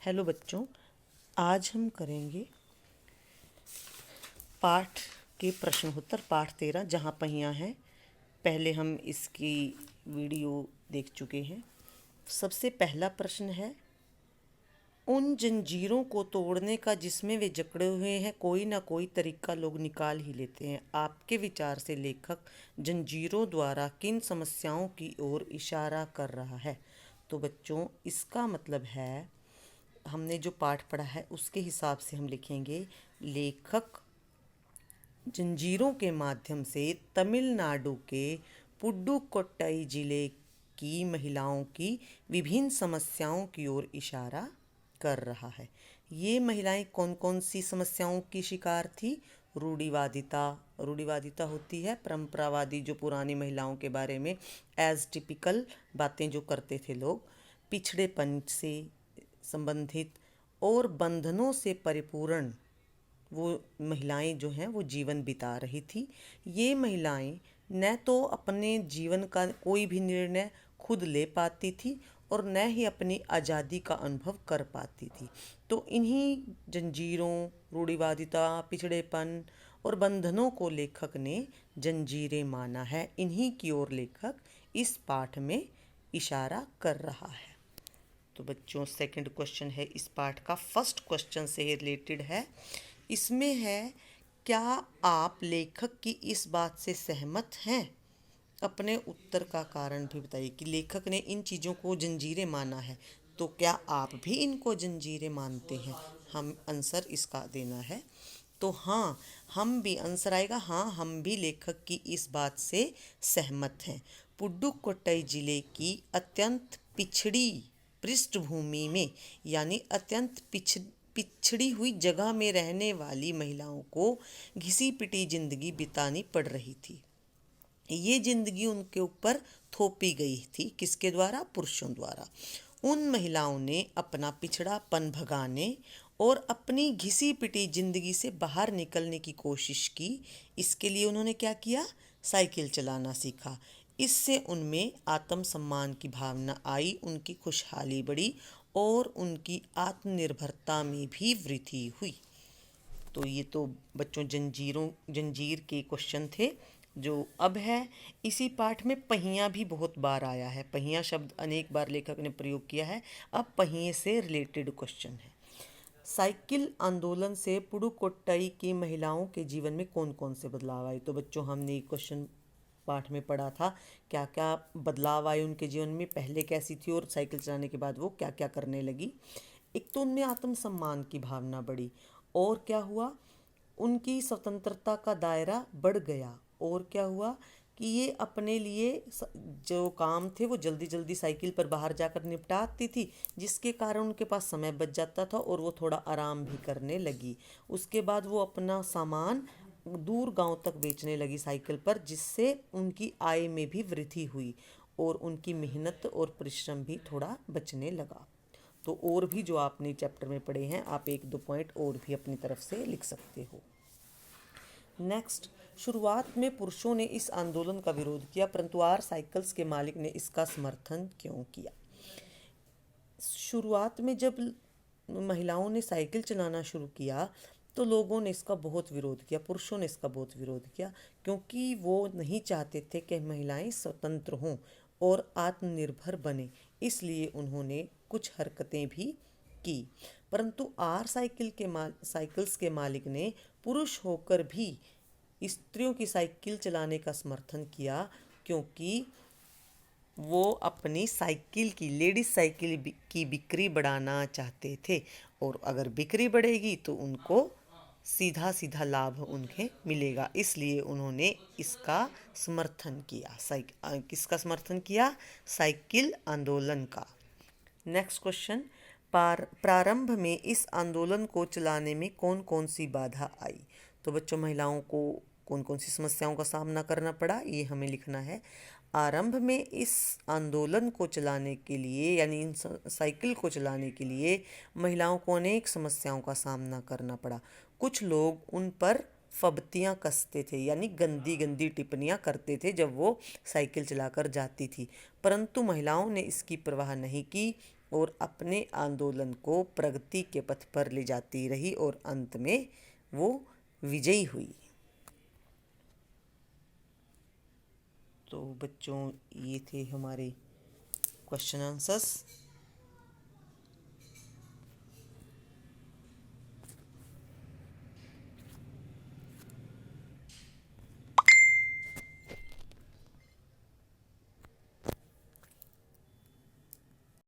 Hello बच्चों, आज हम करेंगे पाठ के प्रश्न उत्तर पाठ 13 जहाँ पहिया है। पहले हम इसकी वीडियो देख चुके हैं। सबसे पहला प्रश्न है, उन जंजीरों को तोड़ने का जिसमें वे जकड़े हुए हैं कोई ना कोई तरीका लोग निकाल ही लेते हैं। आपके विचार से लेखक जंजीरों द्वारा किन समस्याओं की ओर इशारा कर रहा है? तो बच्चों, इसका मतलब है, हमने जो पाठ पढ़ा है उसके हिसाब से हम लिखेंगे, लेखक जंजीरों के माध्यम से तमिलनाडु के पुडुकोट्टई जिले की महिलाओं की विभिन्न समस्याओं की ओर इशारा कर रहा है। ये महिलाएं कौन कौन सी समस्याओं की शिकार थी? रूढ़िवादिता होती है परंपरावादी, जो पुरानी महिलाओं के बारे में एज टिपिकल बातें जो करते थे लोग, पिछड़ेपन से संबंधित और बंधनों से परिपूर्ण वो महिलाएं जो हैं वो जीवन बिता रही थी। ये महिलाएं न तो अपने जीवन का कोई भी निर्णय खुद ले पाती थी और न ही अपनी आज़ादी का अनुभव कर पाती थी। तो इन्हीं जंजीरों, रूढ़िवादिता, पिछड़ेपन और बंधनों को लेखक ने जंजीरें माना है। इन्हीं की ओर लेखक इस पाठ में इशारा कर रहा है। तो बच्चों, सेकंड क्वेश्चन है इस पाठ का, फर्स्ट क्वेश्चन से रिलेटेड है। इसमें है, क्या आप लेखक की इस बात से सहमत हैं? अपने उत्तर का कारण भी बताइए कि लेखक ने इन चीज़ों को जंजीरें माना है, तो क्या आप भी इनको जंजीरें मानते हैं? हम आंसर इसका देना है। तो हाँ, हम भी, आंसर आएगा हाँ, हम भी लेखक की इस बात से सहमत हैं। पुडुकोट्टई जिले की अत्यंत पिछड़ी पृष्ठभूमि में, यानी अत्यंत पिछड़ी हुई जगह में रहने वाली महिलाओं को घिसी पिटी जिंदगी बितानी पड़ रही थी। ये जिंदगी उनके ऊपर थोपी गई थी। किसके द्वारा? पुरुषों द्वारा। उन महिलाओं ने अपना पिछड़ापन भगाने और अपनी घिसी पिटी जिंदगी से बाहर निकलने की कोशिश की। इसके लिए उन्होंने क्या किया? साइकिल चलाना सीखा। इससे उनमें आत्मसम्मान की भावना आई, उनकी खुशहाली बढ़ी और उनकी आत्मनिर्भरता में भी वृद्धि हुई। तो ये तो बच्चों जंजीर के क्वेश्चन थे जो अब है। इसी पाठ में पहिया भी बहुत बार आया है। पहिया शब्द अनेक बार लेखक ने प्रयोग किया है। अब पहिए से रिलेटेड क्वेश्चन है, साइकिल आंदोलन से पुडुकोट्टई की महिलाओं के जीवन में कौन कौन से बदलाव आए? तो बच्चों, हमने क्वेश्चन पाठ में पढ़ा था क्या क्या बदलाव आए उनके जीवन में, पहले कैसी थी और साइकिल चलाने के बाद वो क्या क्या करने लगी। एक तो उनमें आत्मसम्मान की भावना बढ़ी, और क्या हुआ? उनकी स्वतंत्रता का दायरा बढ़ गया। और क्या हुआ कि ये अपने लिए जो काम थे वो जल्दी जल्दी साइकिल पर बाहर जाकर निपटाती थी, जिसके कारण उनके पास समय बच जाता था और वो थोड़ा आराम भी करने लगी। उसके बाद वो अपना सामान दूर गांव तक बेचने लगी साइकिल पर, जिससे उनकी आय में भी वृद्धि हुई और उनकी मेहनत और परिश्रम भी थोड़ा बचने लगा। तो और भी जो आपने चैप्टर में पढ़े हैं, आप एक दो पॉइंट और भी अपनी तरफ से लिख सकते हो। नेक्स्ट, शुरुआत में पुरुषों ने इस आंदोलन का विरोध किया, परंतु आर साइकिल्स के मालिक ने इसका समर्थन क्यों किया? शुरुआत में जब महिलाओं ने साइकिल चलाना शुरू किया तो लोगों ने इसका बहुत विरोध किया, पुरुषों ने इसका बहुत विरोध किया, क्योंकि वो नहीं चाहते थे कि महिलाएं स्वतंत्र हों और आत्मनिर्भर बने। इसलिए उन्होंने कुछ हरकतें भी की। परंतु आर साइकिल्स के मालिक ने पुरुष होकर भी स्त्रियों की साइकिल चलाने का समर्थन किया, क्योंकि वो अपनी साइकिल की, लेडीज साइकिल की बिक्री बढ़ाना चाहते थे, और अगर बिक्री बढ़ेगी तो उनको सीधा सीधा लाभ उन्हें मिलेगा। इसलिए उन्होंने इसका समर्थन किया। किसका समर्थन किया? साइकिल आंदोलन का। नेक्स्ट क्वेश्चन, प्रारंभ में इस आंदोलन को चलाने में कौन कौन सी बाधा आई? तो बच्चों, महिलाओं को कौन कौन सी समस्याओं का सामना करना पड़ा, ये हमें लिखना है। आरंभ में इस आंदोलन को चलाने के लिए, यानी इन साइकिल को चलाने के लिए महिलाओं को अनेक समस्याओं का सामना करना पड़ा। कुछ लोग उन पर फब्तियाँ कसते थे, यानी गंदी गंदी टिप्पणियाँ करते थे जब वो साइकिल चलाकर जाती थी, परंतु महिलाओं ने इसकी परवाह नहीं की। और अपने आंदोलन को प्रगति के पथ पर ले जाती रही और अंत में वो विजयी हुई। तो बच्चों, ये थे हमारे क्वेश्चन आंसर्स।